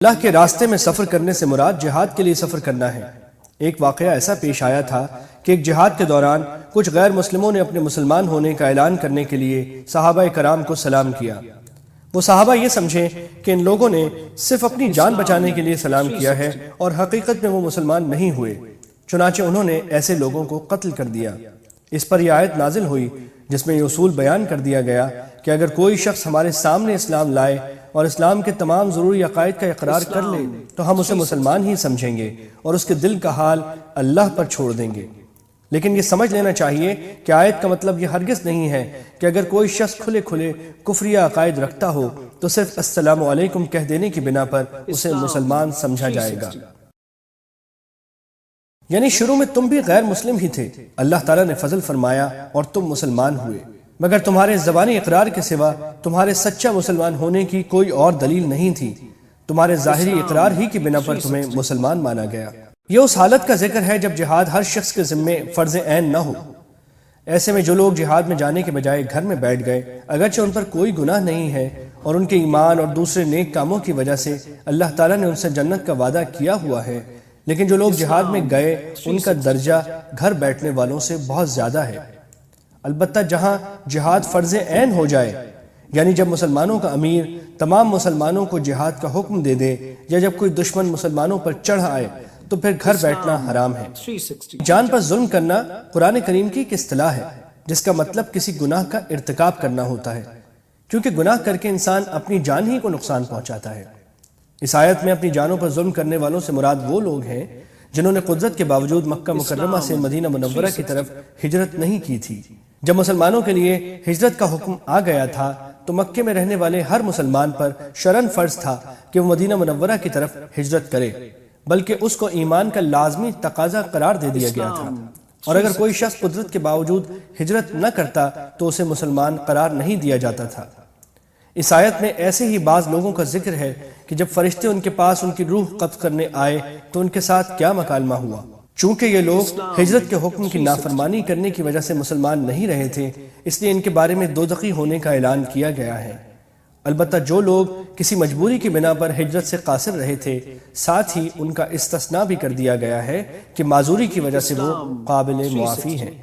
اللہ کے راستے میں سفر کرنے سے مراد جہاد کے لیے سفر کرنا ہے۔ ایک واقعہ ایسا پیش آیا تھا کہ ایک جہاد کے دوران کچھ غیر مسلموں نے اپنے مسلمان ہونے کا اعلان کرنے کے لیے صحابہ کرام کو سلام کیا۔ وہ صحابہ یہ سمجھیں کہ ان لوگوں نے صرف اپنی جان بچانے کے لیے سلام کیا ہے اور حقیقت میں وہ مسلمان نہیں ہوئے، چنانچہ انہوں نے ایسے لوگوں کو قتل کر دیا۔ اس پر یہ آیت نازل ہوئی جس میں یہ اصول بیان کر دیا گیا کہ اگر کوئی شخص ہمارے سامنے اسلام لائے اور اسلام کے تمام ضروری عقائد کا اقرار کر لے تو ہم اسے مسلمان ہی سمجھیں گے اور اس کے دل کا حال اللہ پر چھوڑ دیں گے۔ لیکن یہ سمجھ لینا چاہیے کہ آیت کا مطلب یہ ہرگز نہیں ہے کہ اگر کوئی شخص کھلے کھلے کفریہ عقائد رکھتا ہو تو صرف السلام علیکم کہہ دینے کی بنا پر اسے مسلمان سمجھا جائے گا۔ یعنی شروع میں تم بھی غیر مسلم ہی تھے، اللہ تعالیٰ نے فضل فرمایا اور تم مسلمان ہوئے، مگر تمہارے زبانی اقرار کے سوا تمہارے سچا مسلمان ہونے کی کوئی اور دلیل نہیں تھی، تمہارے ظاہری اقرار ہی کی بنا پر تمہیں مسلمان مانا گیا۔ یہ اس حالت کا ذکر ہے جب جہاد ہر شخص کے ذمے فرض عین نہ ہو۔ ایسے میں جو لوگ جہاد میں جانے کے بجائے گھر میں بیٹھ گئے، اگرچہ ان پر کوئی گناہ نہیں ہے اور ان کے ایمان اور دوسرے نیک کاموں کی وجہ سے اللہ تعالیٰ نے ان سے جنت کا وعدہ کیا ہوا ہے، لیکن جو لوگ جہاد میں گئے ان کا درجہ گھر بیٹھنے والوں سے بہت زیادہ ہے۔ البتہ جہاں جہاد فرض عین ہو جائے، یعنی جب مسلمانوں کا امیر تمام مسلمانوں کو جہاد کا حکم دے دے یا جب کوئی دشمن مسلمانوں پر چڑھ آئے تو پھر گھر بیٹھنا حرام ہے۔ جان پر ظلم کرنا قرآن کریم کی ایک اصطلاح ہے جس کا مطلب کسی گناہ کا ارتکاب کرنا ہوتا ہے، کیونکہ گناہ کر کے انسان اپنی جان ہی کو نقصان پہنچاتا ہے۔ اس آیت میں اپنی جانوں پر ظلم کرنے والوں سے مراد وہ لوگ ہیں جنہوں نے قدرت کے باوجود مکہ مکرمہ سے مدینہ منورہ کی طرف ہجرت نہیں کی تھی۔ جب مسلمانوں کے لیے ہجرت کا حکم آ گیا تھا تو مکے میں رہنے والے ہر مسلمان پر شرعاً فرض تھا کہ وہ مدینہ منورہ کی طرف ہجرت کرے، بلکہ اس کو ایمان کا لازمی تقاضا قرار دے دیا گیا تھا، اور اگر کوئی شخص قدرت کے باوجود ہجرت نہ کرتا تو اسے مسلمان قرار نہیں دیا جاتا تھا۔ اس آیت میں ایسے ہی بعض لوگوں کا ذکر ہے کہ جب فرشتے ان کے پاس ان کی روح قبض کرنے آئے تو ان کے ساتھ کیا مکالمہ ہوا۔ چونکہ یہ لوگ ہجرت کے حکم کی نافرمانی کرنے کی وجہ سے مسلمان نہیں رہے تھے، اس لیے ان کے بارے میں دوزخی ہونے کا اعلان کیا گیا ہے۔ البتہ جو لوگ کسی مجبوری کی بنا پر ہجرت سے قاصر رہے تھے، ساتھ ہی ان کا استثناء بھی کر دیا گیا ہے کہ معذوری کی وجہ سے وہ قابل معافی ہیں۔